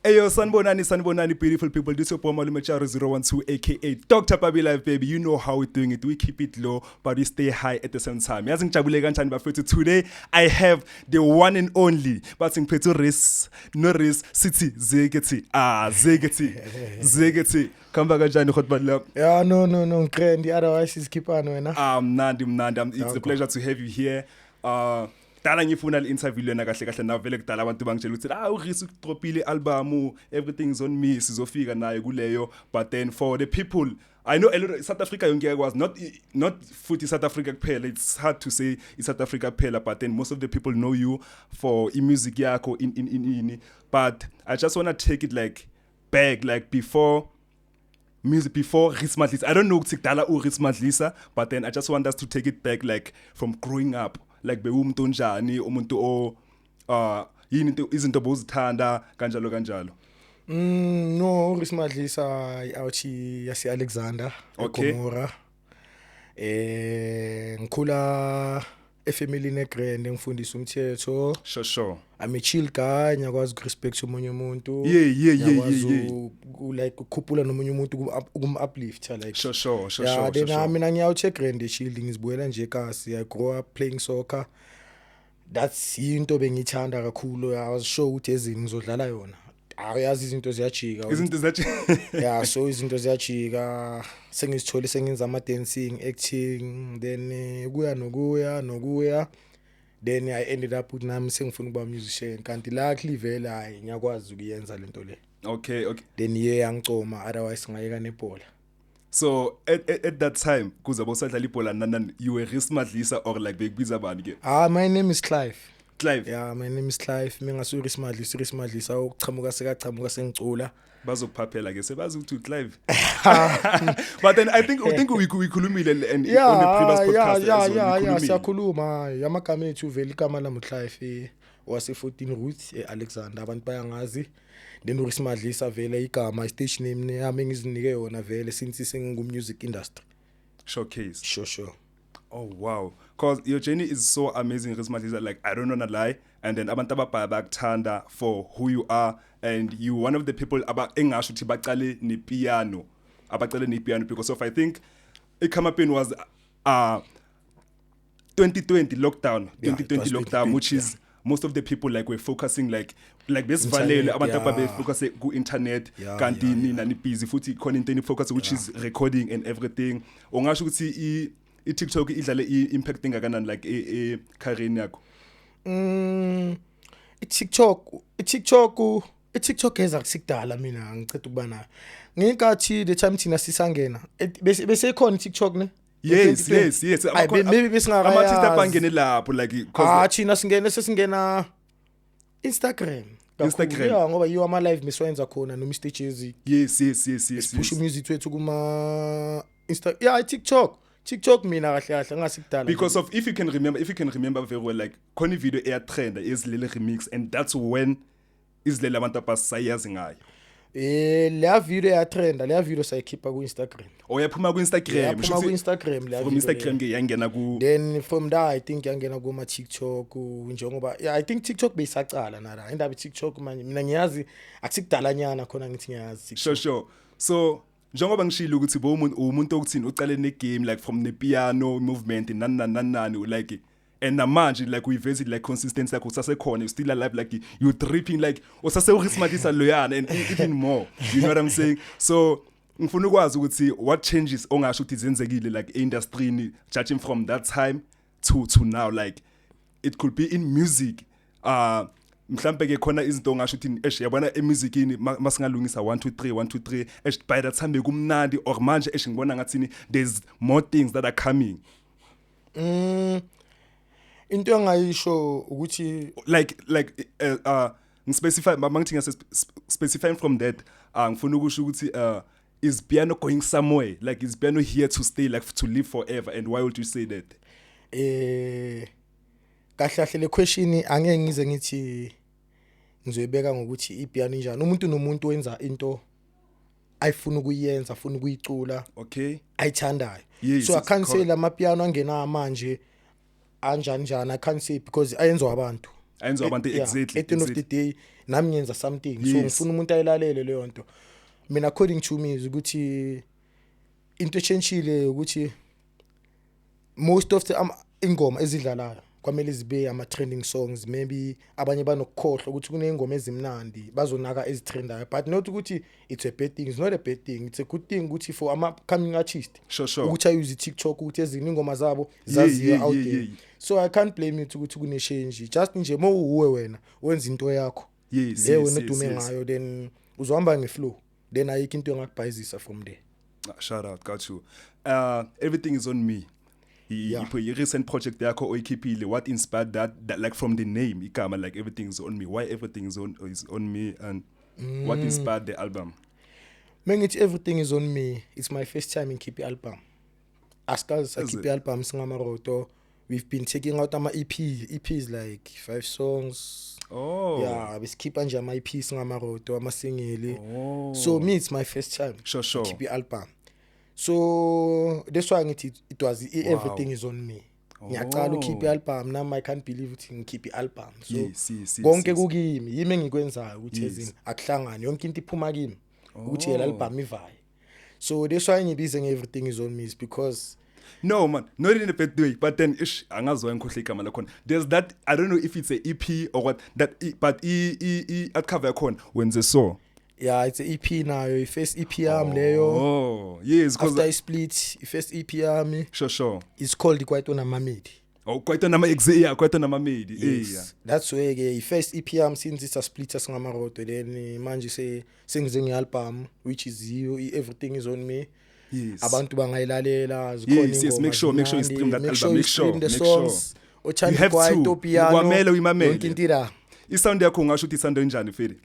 Ayo, sanbonani, beautiful people. This is your boy Malume Charo 012, aka Dr. Papi Life, baby. You know how we're doing it. We keep it low, but we stay high at the same time. Yazing Chabule Ganchani Bafetu. Today, I have the one and only, but in Petu Riz, no Riz, City, Zegeti. Zegeti. Come back, Ganchani, hot bad luck. Yeah, no, Grendi, otherwise it's keep on, Nandi. It's a pleasure to have you here. Dala ngifuna i-interview lena kahle na vele kudala abantu bangitshela ukuthi uRiz udropile album, everything's on me, sizofika naye kuleyo. But then for the people, I know a lot of South Africa yonke was not futhi South Africa kuphela. It's hard to say it's South Africa kuphela, but then most of the people know you for music yakho in. But I just want to take it like back, like before Riz Madlisa. I don't know ukuthi kudala uRiz Madlisa, but then I just want us to take it back, like from growing up. Like bewumuntu onjani, umuntu yini izinto obuzithanda kanjalo. No, Riz Madlisa awuthi yase Alexander eGomora. Ngikhula efamily negrand ngifundisa umthetho. Sure. I'm a chill guy, ngiyakwazi ukurespect umunye umuntu. Yeah. Like ukukhuphula nomunye umuntu ukum-uplift like. Sure. Yeah, then mina ngiyawuthi grand chill ngizibuyela nje kasi. I grew up playing soccer. That's into bengithanda kakhulu. I was sure ukuthi ezini ngizodlala yona. Ayazi izinto ziyajika. Yeah, so izinto ziyajika. Sengizithole sengenza ama dancing, acting, then kuya nokuya. Then I ended up with nami sengifuna ukuba musician. Kanti luckily vele hayi ngiyakwazi ukuyenza lento le. Okay. Then yangicoma, otherwise ngayeka nebhola. So at that time, kuza bosadlala ibhola nanani, you were Riz Madlisa or like bekbiza bani ke? My name is Clive. Yeah, my name is Clive. Mina ngasu Riz Madlisa ukuchamuka sengicula. Bazokuphaphela ke sebazi ukuthi Clive. But then I think we khulumile and on the previous podcast yeah, siyakhuluma amagama ethu vele igama lami Clive wase 14 Roots eAlexander abantu bayangazi. Then uRiz Madlisa vele igama stage name yami ngizinike yona vele since sengu music industry. Showcase. Sure. Oh wow, cause your journey is so amazing, Riz Madlisa. Like I don't wanna lie, and then abantu abakuthanda for who you are, and you one of the people engasho ukuthi baqale nepiano, because of I think iKhamapeni was 2020 lockdown, which is most of the people like were focusing like besivalele abantu ababefocus ku internet kanti nina ni busy futhi khona into ni focus which is recording and everything. Ungasho ukuthi i-TikTok idlale i-impact engakanani like career yakho? i-TikTok eza kusikudala mina ngicela ukuba nayo. Ngikathi the time thina sisangena bese khona i-TikTok ne? Yes. Maybe besingaka ama-artist abangene lapho like thina sesingena Instagram. Yeah, ngoba yiwo ama live miswenza khona no Mr Jazzy. Yes. Push music wethu kuma TikTok mina kahle ngasikudala. Because of if you can remember very well, like khona video air trend is Lele remix, and that's when is Lele abantu abasayazi ngayo. Le video ya trend, le video sayikhipha ku Instagram. Yaphuma ku Instagram. Yaphuma ku Instagram le video. From Instagram ke yangena ku. Then from there I think yangena ku ma TikTok njengoba I think TikTok beyisaqala nala. Indaba TikTok manje mina ngiyazi akusikudala nyana khona ngithi ngiyazi. Sure. So njengoba ngishilo ukuthi umuntu okuthini uqale ne game like from the piano movement nani like and namanje like we visit like consistency like usasekhona, you still alive, like you dripping like usase uRiz Madlisa loyana and even more, you know what I'm saying? So ngifuna ukwazi ukuthi what changes ongasho ukuthi zenzekile like industry judging from that time to now, like it could be in music mhlambe ke khona izinto ongasho ukuthi yabona emusicini masingalungisa 1 2 3 by that time bekumnandi or manje ngibona ngathi there's more things that are coming. Into engayisho ukuthi like ngispecify mangithi specifying from that ngifuna ukusho ukuthi is piano going somewhere, like is piano here to stay, like to live forever, and why would you say that? Kahle le question angeke ngize ngithi ngizoyibeka ngokuthi ipiano njani. Umuntu nomuntu wenza into ayifuna ukuyenza, afuna ukuyicula, okay, ayithandayo. Yes, so I can't say la mapiano angena manje anjani I can't say because ayenzwa abantu. Ayenziwa abantu exactly. At the end of the day nami ngenza something. So Yes. ngifuna umuntu ayilalele leyo nto. Mina according to me ukuthi into echangeile ukuthi most of the ingoma ezidlalayo kwamele zibe ama trending songs, maybe abanye banokukhohlwa ukuthi kunezingoma ezimnandi bazonaka ezitrendayo, but not ukuthi it's a bad thing. It's not a bad thing, it's a good thing ukuthi for ama coming artist Sure. ukuthi ayuse TikTok ukuthi ezinye ingoma zabo zaziwe out there. So I can't blame you ukuthi kune change, just nje uwe wena wenza into yakho Yes. le wena udume ngayo, then uzohamba ngeflow, then ayikho into engakubhayizisa from there. Shout out, got you. Everything is on me. Your recent project yakho oyikhiphile, what inspired that like from the name igama, like everything is on me? Why everything is on me, and what inspired the album? Mengithi everything is on me, it's my first time in Khipi album. Asikazi Khipi album singamaroto. We've been taking out ama EPs like 5 songs. Oh. Yeah, we keep nje ama EPs ngamaroto ama single. So me it's my first time. Sure. Khipi album. So that's why it was everything is on me. Ngiyaqala ukhiphi album nami I can't believe ukuthi ngikhiphi album. So konke kukimi yimi engikwenzayo ukuthi ezini akuhlangane yonke into iphuma kimi ukuthi le album ivaye. So that's why ngibize everything is on me is because no man, not in a bad way, but then angazwa ngikhohle igama lakhona. There's that, I don't know if it's a EP or what, that but at cover yakhona wenze so. Yeah, it's a EP nayo, first EP yami leyo. Oh, yes, because after I split, first EP yami. Sure. It's called Kwaito na Mamedi. Oh, Kwaito na Mamedi. Yes. Yeah. That's where the first EP yami since it's a split ngamaroto, then manje say sengize ngealbum which is you, everything is on me. Yes. Abantu bangayilalela zikhona ingoma. Yes, make sure you stream that album. Make sure. You have to. Kwamele uyimamele. Yonke into ira. Isound yakho ngasho ukuthi isound enjani Feli?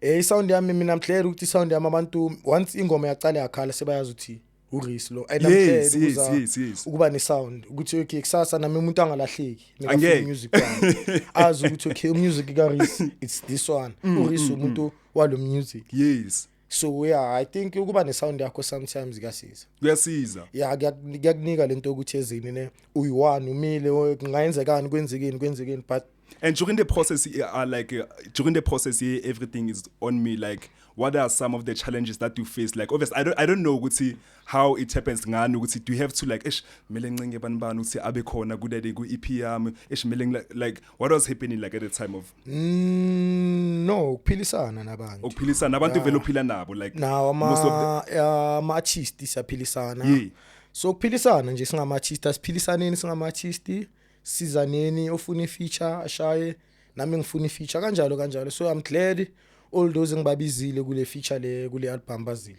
Isound yami mina mhlele ukuthi isound yami abantu once ingoma yaqala yakhala sebayazi ukuthi uRis lo. Yes. Ukuba ne sound ukuthi okay kusasa nami umuntu angalahleki ngeke music wami. Azi ukuthi okay music kaRis it's this one. uRis umuntu walo music. Yes. So yeah, I think ukuba ne sound yakho sometimes kuyasiza. Yeah, kuyakunika lento ukuthi ezini ne uyi1 umile ngayenzekani kwenzekeni but and during the process during the process everything is on me, like what are some of the challenges that you face? Like obviously I don't know ukuthi how it happens ngani ukuthi do you have to like mele ncinge banibani ukuthi abe khona kule ku EP yami mele like what was happening like at the time of no ukuphilisana nabantu abantu vele uphila nabo like now ama artists siyaphilisana so ukuphilisana nje singama artists asiphilisaneni singama artists sizaneni ofuna ifeature ashaye nami ngifuna ifeature kanjalo so I'm glad all those ngibabizile kule feature le kule album bazile.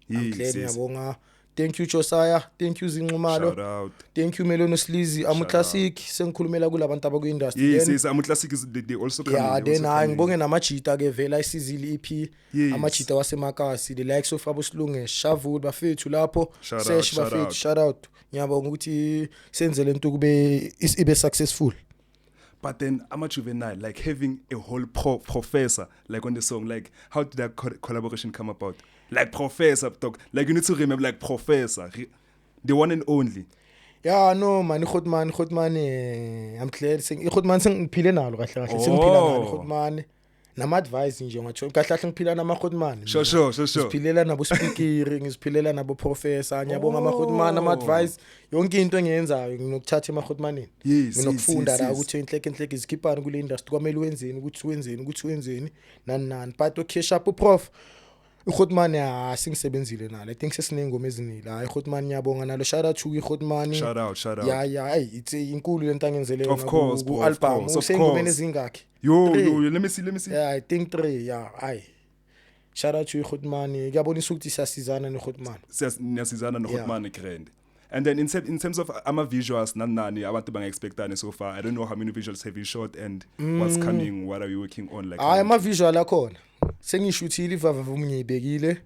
I'm glad ngiyabonga. Thank you Josiah, thank you Zinxumalo, thank you Melono Slizi, Amu Classic sengikhulumela kulabantu abaku industry. Yes, Amu Classic is they also coming. Yeah, then ngibonge namajita ke vela isizile EP, amajita wasemakasi the likes of Abusilunge, Shavud bafethu lapho, Sesh bafethu, shout out. Ngiyabonga ukuthi senze lento kube ibe successful. But then I'm a juvenile, like having a whole professor like on the song, like how did that collaboration come about? Like professor talk, like you need to remember like professor, the one and only. Yeah, no man, Khotman I'm clear saying Khotman sengiphile nalo kahle sengiphila nalo Khotman. Nama advice nje ngathi kahle ngiphila nama Khotman. Sure. Siphilela nabo speaker, ngisiphilela nabo professor, ngiyabonga ama Khotman ama advice. Yonke into engiyenzayo nginokuthatha ema Khotmaneni. Nginokufunda la ukuthi inhleke izikhiphana kule industry kwamele wenzeni ukuthi wenzeni nani but okay sharp prof. uKhotman asingisebenzile nalo. I think sesinengoma ezinile. Hayi uKhotman ngiyabonga nalo. Shout out to uKhotman. Shout out. Yeah, hey, it's inkulu lento angenzele yona ku album. Usengomeni ezingakhi? Yo, let me see. Yeah, I think 3. Yeah, hayi. Shout out to uKhotman. Ngiyabonisa ukuthi siyasizana noKhotman. Siyasizana noKhotman grand. And then in terms of ama visuals nani abantu banga-expectani so far. I don't know how many visuals have you shot and what's coming, what are you working on like. Ama visual akhona. Sengishuthile ivava ngiyibekile.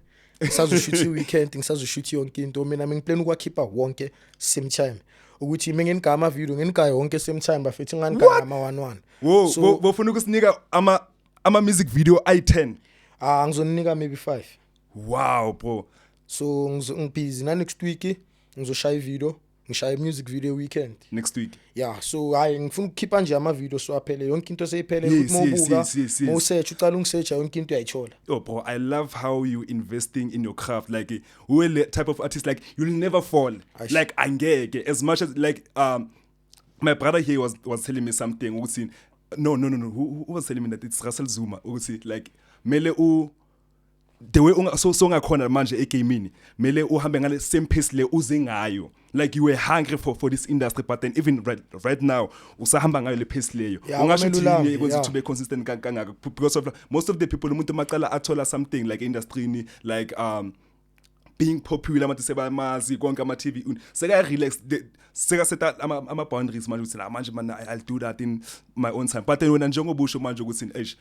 Ngisazoshuthi weekend, ngisazoshuthi yonke into. Mina ngiplan ukwakhipha wonke same time. Ukuthi ngengama video ngenikaya wonke same time bafethi nganikaya ama 1-1. So bofuna ukusinika ama music video i10. Ngizonika maybe 5. Wow bro. So ngibusy na next week ngizoshaya video ngishaya music video weekend next week. Yeah, so hayi ngifuna ukukhipha nje ama video so aphele yonke into seyiphele ukuthi mobuka mawusearch uqala ungisearch yonke into uyayithola. Oh bro, I love how you investing in your craft. Like we are the type of artist like you'll never fall. Like angeke as much as like my brother here was telling me something ukuthi no who was telling me that it's Russell Zuma ukuthi like mele the way so ngakhona manje egamini mele uhambe ngale same pace le uze ngayo, like you were hungry for this industry, but then even right now usahamba ngayo le pace leyo ungasho ukuthi ikwenza to be consistent kangaka because of most of the people umuntu maqala athola something like industry like being popular abantu sebamazi konke ama TV seka relax seka set ama boundaries manje ukuthi la manje man I'll do that in my own time, but then wena njengobusho manje ukuthi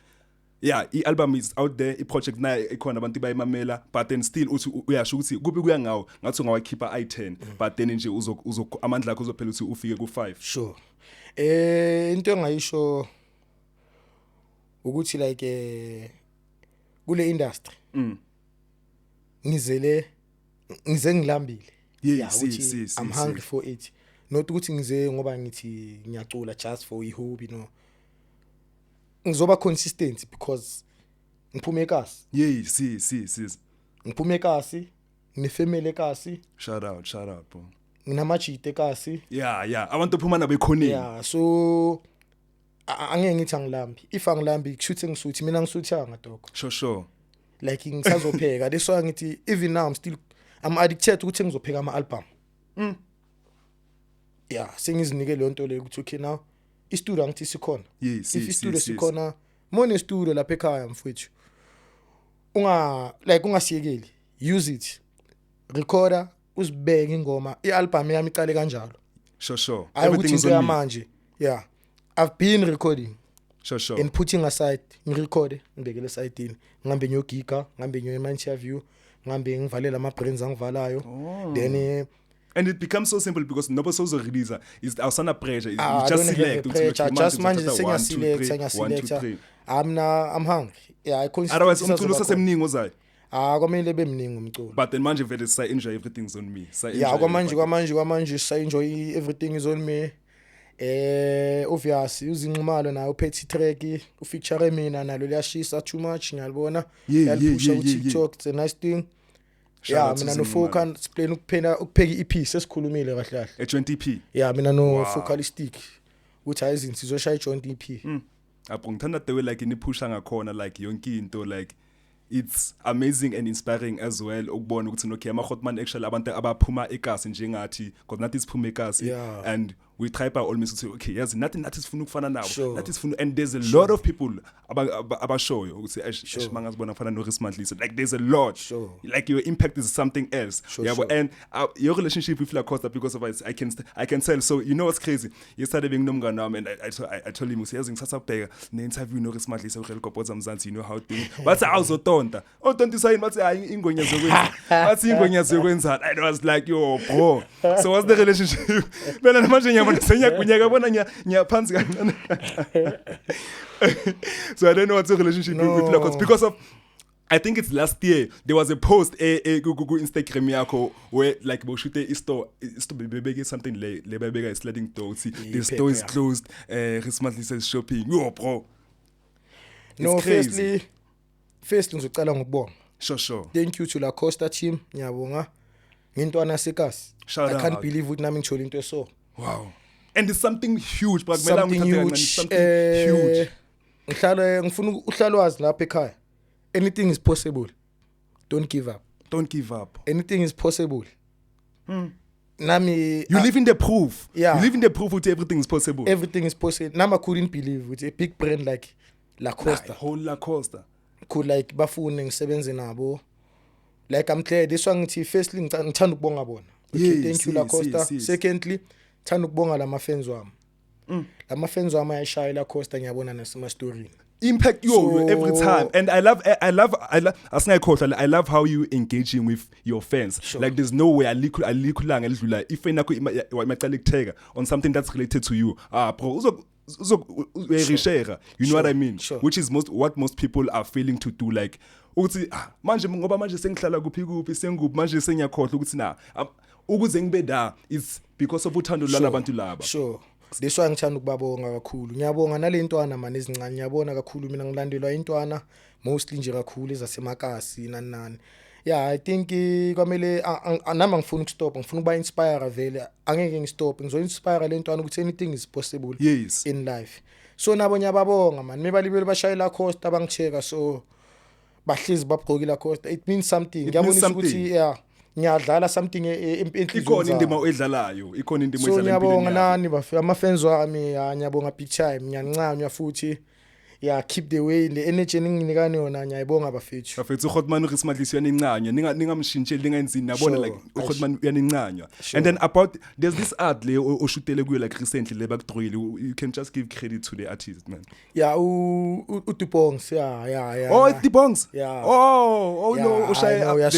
yeah, i-album is out there, i-project nayo ikhona abantu bayimamela, but then still uthi uyasho ukuthi kubi kuya ngawo ngathi ungawakhipha i10 but then nje amandla akho uzophela ukuthi ufike ku5. Sure. Into engayisho ukuthi like kule industry ngize ngilambile. Yeah, I'm hungry for it. Not ukuthi ngize ngoba ngithi ngiyacula just for i-hobby, no. Ngizoba consistent because ngiphume kasi. Yeah, see. Ngiphume kasi, ngifamily kasi. Shout out bro. Nginamajite kasi. Yeah. Abantu phuma nabe khoneni. Yeah, so angeke ngithi angilambi. If angilambi kushuthi ngisuthi mina ngisuthanga dog. Sure. Like ngisazopheka. That's why ngithi even now I'm addicted ukuthi ngizopheka ama album. Yeah, sengizinike le nto le ukuthi okay now istudio angithi sikhona. Yes. If istudio sikhona, mone studio lapha ekhaya mfowethu. Ungasiyekeli. Use it. Recorder, usibeke ingoma. I-album yami iqale kanjalo. Sure. Everything is on manje. Yeah. I've been recording. Sure. And putting aside, ngirecord, ngibekele side-ini. Ngihambe ngiyogiga, ngihambe ngiyoyema interview, ngihambe ngivalela ama brands angivalayo. Then and it becomes so simple because nobody also release is awusana pressure, you just select just manje sengiyaselect. I'm hungry. Yeah, I consider otherwise umculo usasemningi ozayo. Kwamele bemningi umculo. But then manje vele say enjoy everything's on me. Yeah, kwamanje say enjoy everything is on me. Obviously uzinxumalo nayo uphethe track ufeature mina nalo liyashisa too much ngiyalibona. Yalipusha ku TikTok, it's a nice thing. Yeah, mina no focus plan ukupheka iEP sesikhulumile kahle kahle. A20 EP. Yeah, mina no focalistic. Uthi izinto sizoshaya i20 EP. Apho ngithanda the way like inipusha ngakhona like yonke into like it's amazing and inspiring as well ukubona ukuthi okay ama Hotman actually abantu abaphuma ekasi njengathi because nathi siphuma ekasi and we try by all means to say okay yazi nathi sifuna ukufana nabo nathi sifuna, and there's a lot of people abashoyo ukuthi mangazibona kufana no Chris Mandlisa, like there's a lot like your impact is something else. And your relationship with La Costa because of it, I can tell. So you know what's crazy, yesterday being nomngane wami and I told him yazi ngithatha ubheka ne interview no Chris Mandlisa uRel Kopotza Mzansi, you know how to but awuzotonta sayini bathi hayi ingonya zokwenza bathi ingonya zokwenza. I was like yo bro, so what's the relationship bena manje nyabona senyakunyaka bona nyaphansi kancane. So I don't know what's the relationship with La Costa because of I think it's last year there was a post Google Instagram yakho where like boshute isto bebeke something le bebeka sliding door see the store is closed, Chris Mandlisa is shopping. Yo bro, no, first ngizocala ngokubonga. Sure. Thank you to La Costa team. Ngiyabonga. Ngintwana sekasi. I can't believe ukuthi nami ngithola into so. Wow. And it's something huge, but something huge. Ngifuna uhlalwazi lapha ekhaya. Anything is possible. Don't give up. Anything is possible. Nami you live in the proof. Yeah. You live in the proof that everything is possible. Everything is possible. Nami I couldn't believe with a big brand like La Costa. Whole La Costa. Could like bafune ngisebenze nabo. Like I'm clear this one ngithi firstly ngithanda ukubonga bona. Okay, thank you La Costa. Secondly, ngithanda ukubonga lama fans wami. Lama fans wami ayashaya La Costa ngiyabona nasema story. Impact you every time, and I love I love how you engaging with your fans. Like there's no way alikulanga elidlula if enakho imaqala kutheka on something that's related to you. Bro you know what I mean? Which is what most people are failing to do, like ukuthi manje ngoba manje sengihlala kuphi senguphi manje sengiyakhohlwa ukuthi na ukuze ngibe da is because of uthando lwalabantu laba. Sure. This why ngithanda ukubabonga kakhulu. Ngiyabonga nalentwana manje ezincane ngiyabona kakhulu mina ngilandelwa intwana mostly nje kakhulu ezasemakasi nani. Yeah, I think kwamele nami ngifuna ukustop, ngifuna ukuba inspire vele. Angeke ngistop, ngizo inspire lentwana ukuthi anything is possible in life. So nabo nyababonga man, mebalibele bashayela Costa bangicheka so bahlezi babugqokile Costa. It means something. Ngiyabona ukuthi yeah, ngiyadlala something enhlizweni. Ikhona indima oyidlalayo, ikhona indima oyidlalayo. So ngiyabonga nani bafika ama-fans wami, ngiyabonga big time, ngiyancanywa futhi. Yeah, keep the way the energy ninginikane yona ngiyayibonga bafethu. Bafethu uGotman uRismadlisi uyanincanywa, ningamshintsheli ningayenzini yabona like uGotman uyanincanywa. And then about there's this art le oshutele kuyo like recently le bakudroyile, you can just give credit to the artist man. Yeah, uDubongs, yeah. Oh, Dubongs. Yeah. Oh no, ushaya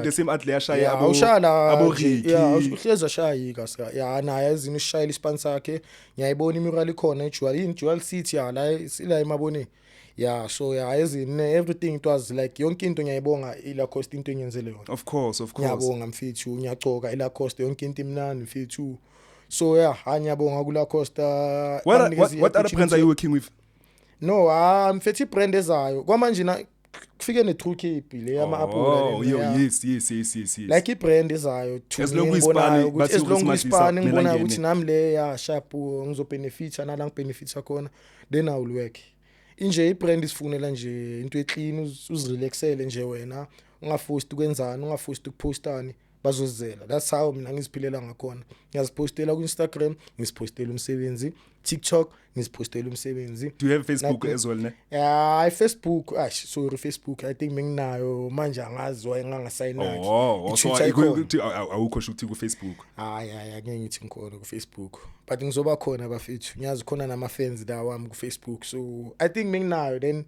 the same art le yashaya abo Ricky. Yeah, uhleza shayika ska. Yeah, naye ezini ushayela ispan sakhe. Ngiyayibona imural ikhona eJewel City la la emabone. Yeah, so yeah, everything it was like yonke into ngiyayibonga ila cost into engiyenzele yona. Of course. Ngiyabonga mfethu, ngiyacoka ila cost yonke into imnandi mfethu. So yeah, ngiyabonga kula Costa. What other brands are you working with? No, mfethu brand ezayo. Kwamanje na kufike ne-True Cape le yama-apula. Oh, yes. Like i-brand ezayo to as long as Hispanic ngibona ukuthi nami le ya sharp ngizobenefita nala ngibenefita khona then I will work. Inje i-brand isifunela nje into eclean uzirelaxele nje wena ungaforce ukwenzana ungaforce ukupostani bazozela. That's how mina ngiziphilela ngakhona. Ngiyazipostela ku Instagram, ngizipostela umsebenzi, TikTok ngizipostela umsebenzi. Do you have Facebook as well ne? Yeah, Facebook. Facebook. I think nginayo manje angazi why ngangasayinaki. So awukho sho ukuthi ku Facebook. Yeah, ngeke ngithi ngikhona ku Facebook. But ngizoba khona bafethu. Ngiyazi khona nama fans da wami ku Facebook. So I think nginayo then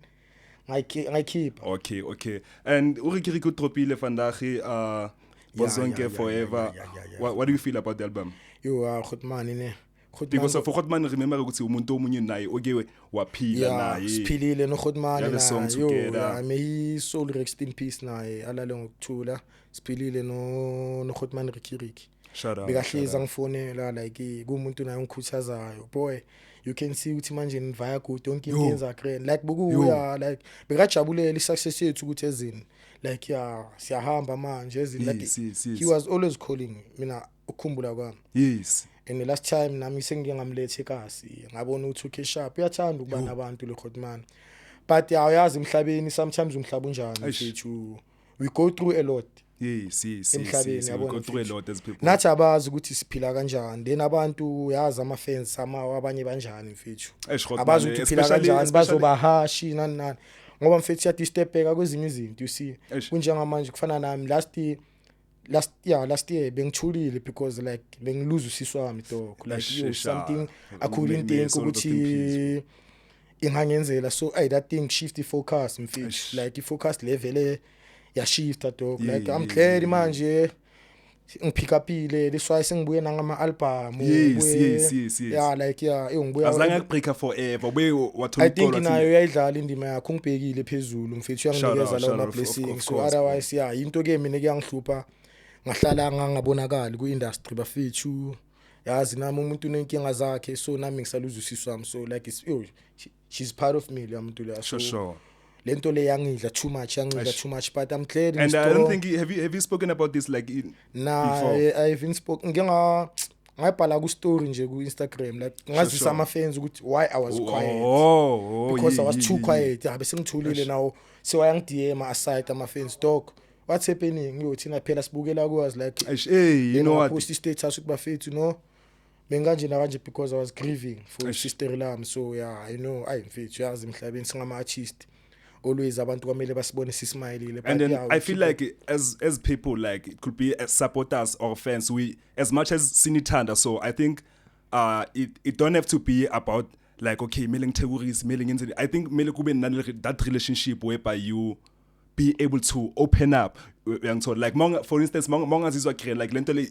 I keep. Okay. And Urikiri kutropile vandag Bozonke Forever. What do you feel about the album? Yo, Gotman ne. Because for Gotman remember ukuthi umuntu omunye naye oke waphila naye. Siphilile no Gotman naye. Yo, may soul rest in peace naye alale ngokuthula. Siphilile no Gotman Rikiriki. Shout out. Bekahleza ngifonela like kumuntu naye ngikhuthazayo. Boy, you can see ukuthi manje nivaya good yonke into yenza grand like bukuya like bekajabulele isuccess yethu ukuthi ezini like yeah siyahamba manje ezini like he was always calling mina ukukhumbula kwami. Yes. And the last time nami sengiyangamlethe kasi ngabona ukuthi uke sharp uyathanda ukuba nabantu lo Gotman. But yazi emhlabeni sometimes umhlaba unjani mfethu we go through a lot. Yes. We go through a lot as people. Nathi abazi ukuthi siphila kanjani. Then abantu yazi ama fans abanye banjani mfethu. Abazi ukuthi phila kanjani bazoba hashi nani. Ngoba mfethu ya disturb kwezinye izinto you see. Kunjengamanje kufana nami last year bengithulile because like bengilose usisi wami dog like something I couldn't think ukuthi ingangenzela so that thing shift the focus mfethu like the focus level ya shift dog like I'm glad manje ngipick upile this why sengibuye nangama album yes yeah like yeah ngibuya as long as breaker forever ube wathola I think nayo uyayidlala indima yakho ngibhekile phezulu mfethu uyanginikeza lawo blessings so otherwise yeah into ke mina kuyangihlupha ngahlala ngangabonakali ku industry bafethu yazi nami umuntu unenkinga zakhe so nami ngisaluza usisi wami so like she's part of me le muntu le sure lento le yangidla too much but I'm glad and I don't think have you spoken about this like before? I haven't spoken ngayibhala ku story nje ku Instagram like ngazisa ama fans ukuthi why I was quiet because I was too quiet bese ngithulile now so ayang DM aside ama fans dog what's happening yothina phela sibukela kwazi like you know what post status ukuba fethu no benganje na kanje because I was grieving for sister lam so yeah I know mfethu yazi emhlabeni singama artist always abantu kwamele basibone sismilele and then I feel like as people like it could be as supporters or fans we as much as sinithanda so I think it don't have to be about like okay mailing terrorists mailing into I think mele kube that relationship whereby you be able to open up like for instance mongazizwa like lento le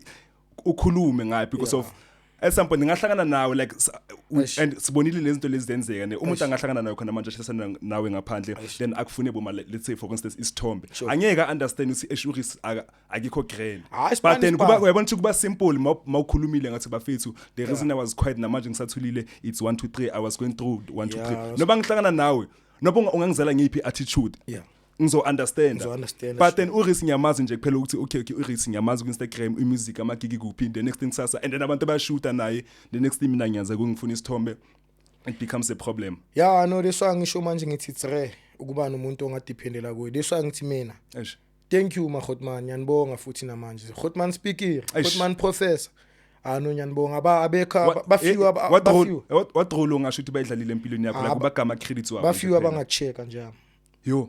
ukhulume ngayo because of at some point ngahlangana nawe like and sibonile lezi zinto lezi zenzeka ne umuntu angahlangana nawe khona manje ashesana nawe ngaphandle then akufune boma let's say for instance isithombe angeke understand ukuthi eshuris akikho grand but then kuba uyabona ukuthi kuba simple mawukhulumile ngathi bafethu the reason I was quiet namanje ngisathulile it's 1 2 3 I was going through 1 2 3 noba ngihlangana nawe noba ungangizela ngiphi attitude ngizo understand but then uRis ngiyamazi nje kuphela ukuthi okay uRis ngiyamazi ku Instagram imusic amagigi kuphi the next thing sasa and then abantu bayashoota naye the next thing mina ngiyaza kungifuna isithombe it becomes a problem no leswa ngisho manje ngithi it's rare ukuba nomuntu ongadependela kuye leswa ngithi mina thank you Khotman ngiyanibonga futhi namanje Khotman speaker Khotman professor no ngiyanibonga abekha bafiwa what role ungasho ukuthi bayidlalile empilweni yakho la kubagama credits wabo bafiwa abangachecka njalo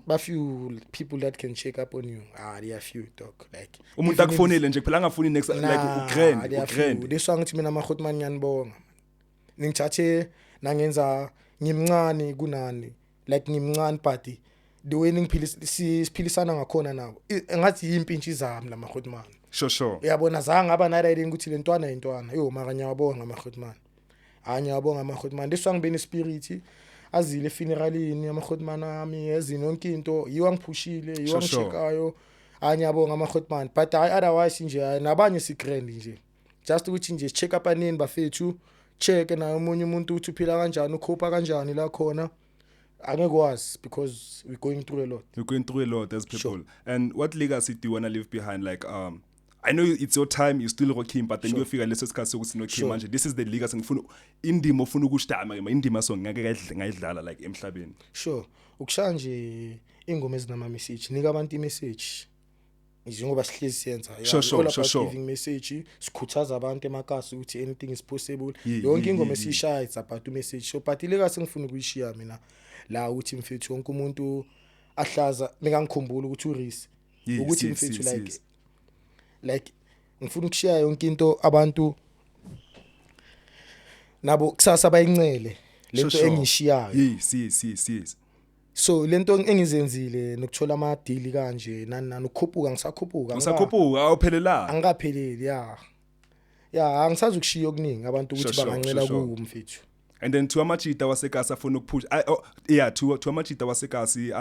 but few people that can check up on you they are few dog like umuntu akufonele nje kuphela angafuni next like ugrand leswa ngithi mina Khotman ngiyanibonga ngithathe nangenza ngimncane kunani like ngimncane but the way ngiphilisana ngakhona nabo ngathi impintshi zami la Khotman sure uyabona zanga aba nalile ukuthi lentwana intwana mara ngiyabonga Khotman ngiyabonga Khotman leswa ngibene spirit azile funeralini Khotman ami yazini yonke into yiwangiphushile yiwangichekayo ngiyabonga Khotman but otherwise nje nabanye sigrand nje just ukuthi nje check up anini bafethu check na umunye umuntu uthi uphila kanjani ukhopa kanjani la khona angekwazi because we're going through a lot as people and what legacy do you want to leave behind like I know it's your time you still rocking but then uyofika leso sikhathi sokuthi no Kim manje this is the legacy ngifuna indima ofuna ukushitama indima so ngeke ngayidlala like emhlabeni ukushaya nje ingoma ezinama message nika abantu imessage njengoba sihlezi siyenza giving message sikhuthaza abantu emakasi ukuthi anything is possible yonke ingoma esishaya it's about message so but legacy ngifuna ukuyishiya mina la uthi mfethu wonke umuntu ahlaza ngangikhumbula ukuthi uRis ukuthi mfethu like ngifuna ukushiya yonke into abantu nabo kusasa bayincele lento engishiyayo yes so lento engizenzile nokuthola ama deal kanje nani ukukhuphuka ngisakhuphuka awuphelelanga angikapheleli angisazi ukushiya okuningi abantu ukuthi bangancela kuwo mfethu and then to amachita wasekasi afuna ukuphusha to amachita wasekasi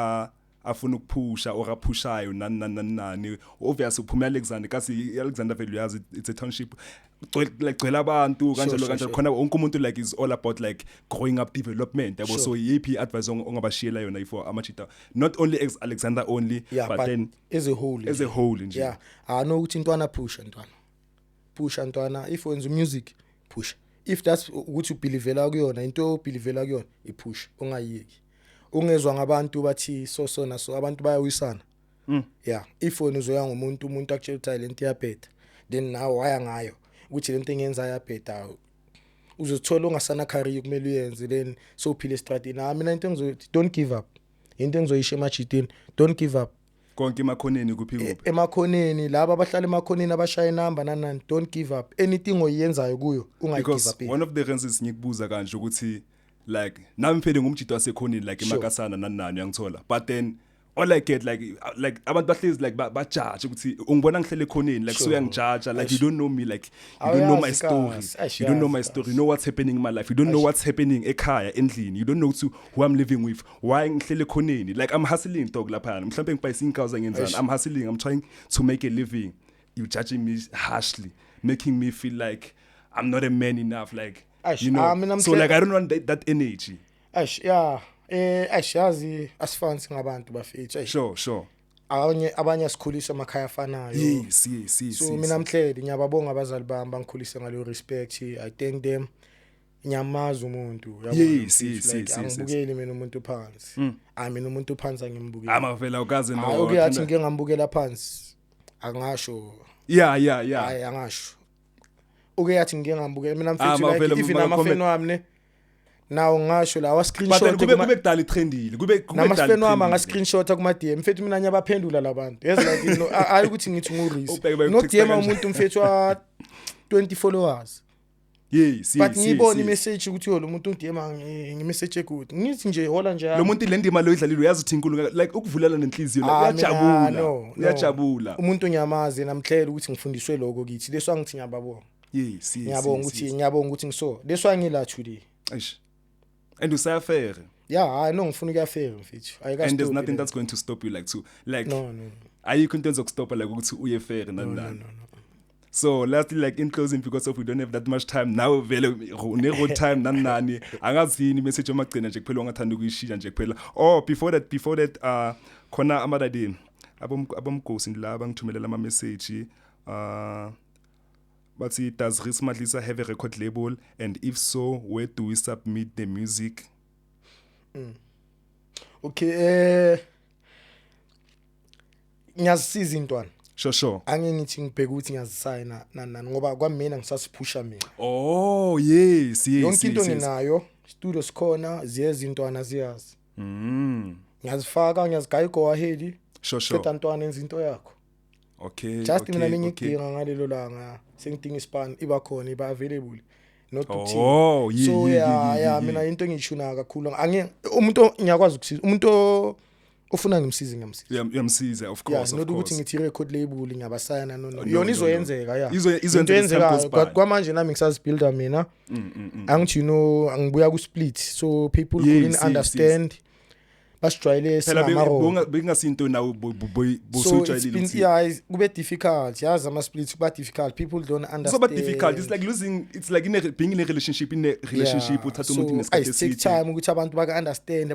afuna ukuphusha or aphushayo nani obviously uphuma Alexander kasi Alexander Velu yazi it's a township gcwele abantu kanjalo khona wonke umuntu like is all about like growing up development yabo so yipi advice ongabashiyela yona for amachita not only Alexander only but then as a whole nje know ukuthi intwana pusha ntwana if wenza music push if that's ukuthi ubelievela kuyona into ubelievela kuyona ipush ungayiki ungezwa ngabantu bathi so naso abantu bayawisana if wena uzoya umuntu akutshela ukuthi lento iyabheda then now waya ngayo ukuthi lento engenza iyabheda uzothola ungasana career kumele uyenze then so uphile estradini mina into engizothi don't give up into engizoyisha emachitini don't give up konke emakhoneni kuphi emakhoneni laba abahlala emakhoneni abashaya inamba nani don't give up anything oyenzayo kuyo ungayigive up because one of the reasons ngikubuza kanje ukuthi like nami mfele ngumjito wasekhoneni like emakasana nani yangithola but then all I get like abantu bahlezi like ba judge ukuthi ungibona ngihlele ekhoneni like so uyangijudge like you don't know me like you don't know my story you don't know my story you know what's happening in my life you don't know what's happening ekhaya endlini you don't know who I'm living with why ngihlele ekhoneni like I'm hustling dog lapha mhlambe ngibhayisa inkaza ngenzani I'm hustling I'm trying to make a living you judging me harshly making me feel like I'm not a man enough like you know so like I don't want that energy yazi asifani ngabantu bafethu sure abanye asikhulisa emakhaya afanayo yes so mina mhleli ngiyababonga abazali bami bangikhulisa ngalo respect I thank them nyamaza umuntu yes angibukeli mina umuntu phansi mina umuntu phansi angimbukeli amavela ukaze no okay athi ngeke ngambukela phansi akungasho yeah angasho okay athi ngeke ngambukela mina mfethu like even amafeni wami ne nawo ngasho la wa screenshot kube kudala itrendile kube namafeni wami nga screenshot kuma DM mfethu mina nyabaphendula labantu yazi like ayi ukuthi ngithi nguRis no DM umuntu mfethu wa 20 followers yes but ngibona imessage ukuthi lo muntu undiyema ngimessage ekude ngithi nje hola nje lo muntu lendima lo idlalile uyazi uthi inkulu like ukuvulela nenhliziyo uyajabula umuntu onyamazi namhlela ukuthi ngifundiswe lokho kithi leswa ngithi ngiyababonga Yes. ngiyabonga ukuthi ngiso that's why ngila today Eish. And usayafere. yeah I know ngifuna ukuyafera mfethu And there's nothing that's going to stop you no ayikho into ezokustoppa like ukuthi uye fair nani. So lastly, like in closing, because of we don't have that much time now, vele road time nani angazini message amagcina nje kuphela ongathanda ukuyishintsha nje kuphela. Oh, before that khona amadadini abomgosi ndilaba ngithumelela ama message but does Chris Madlisa have a record label, and if so, where do we submit the music? Okay, ngiyasiza intwana. Sure. Angithi ngibheka ukuthi ngiyazisayina nani ngoba kwamina ngisasiphusha mina. Oh, yes. Yonke into nginayo, studio sikhona, ziyezintwana ziyazi. Ngiyazifaka, ngiyazigaya go ahead. Sure. Ketha ntwana enza into yakho. Okay. Just mina ngiyidinga ngalelo langa, sengidinga ispan iba khona, iba available. Not to team. Oh, yeah. So yeah, mina into engishuna kakhulu. Umuntu ngiyakwazi ukusiza. Umuntu ofuna ngimsize ngiyamsiza. Yamsiza of course. Not ukuthi ngithi record label ngiyabasayana no. Yona izoyenzeka yeah. Izoyenzeka kwamanje nami ngisazibuilder mina. Angithi angibuya ku split so people couldn't understand. Basijwayele phela bengasinto nawo bosojwayelile ukuthi yeah kube difficult yazi ama splits kuba difficult people don't understand. So but difficult it's like being in a relationship uthatha umuntu nesikhathi eside. Take time ukuthi abantu baka understand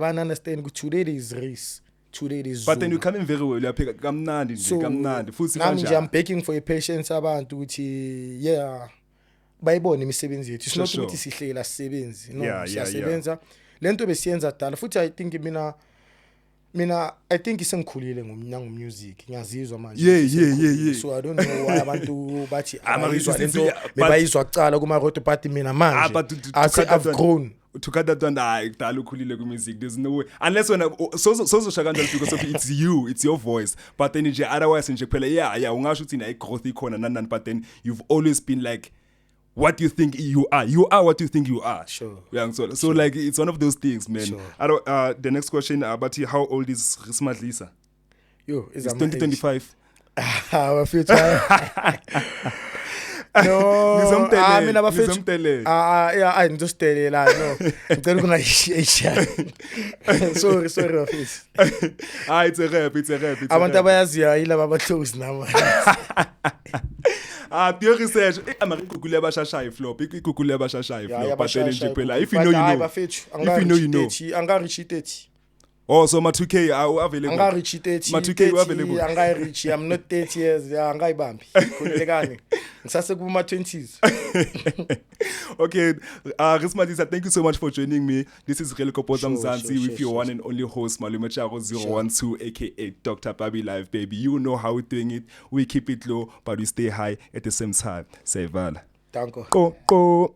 ukuthi today is race. Today is but then you coming very well yapheka kamnandi futhi manje I'm begging for your patience abantu ukuthi yeah bayibone imisebenzi yethu it's not ukuthi sihlela sisebenzi no siyasebenza lento besiyenza dala futhi I think mina I think isengikhulile ngommusic ngiyazizwa manje yeah so I don't know why abantu bathi abayizwa lento bebayizwa kucala kuma road party mina manje I've grown to cut that one dala ukhulile ku music there's no way unless when sozosha kanjalo because of it's your voice but then nje otherwise nje kuphela yeah ungasho ukuthi ina growth ikhona nani but then you've always been like what you think you are what you think you are. Sure. Yeah, so like it's one of those things, man. Sure. The next question about how old is Chris Madlisa? Yo, it's 2025. Our future. No, mina bafethu. Yeah, I just tell you la no. Ngicela kunayisha. Sorry bafethu. It's a rap. Abantu abayaziya yilaba abaclose nabo. Do research Google abashashayo flop Google abashashayo flop but then nje phela if you know you know anga reach 30 oh so ma 2K are available anga reach 30 ma 2K available anga reach I'm not 30 years anga ibambi khulekani ngisase kuma 20s. Okay, Chris Madlisa, thank you so much for joining me. This is Releko Poza Mzansi with your one and only host Malume Charo 012 aka Dr. Baby Live baby. You know how we're doing it. We keep it low but we stay high at the same time. Say vala. Danko. Go.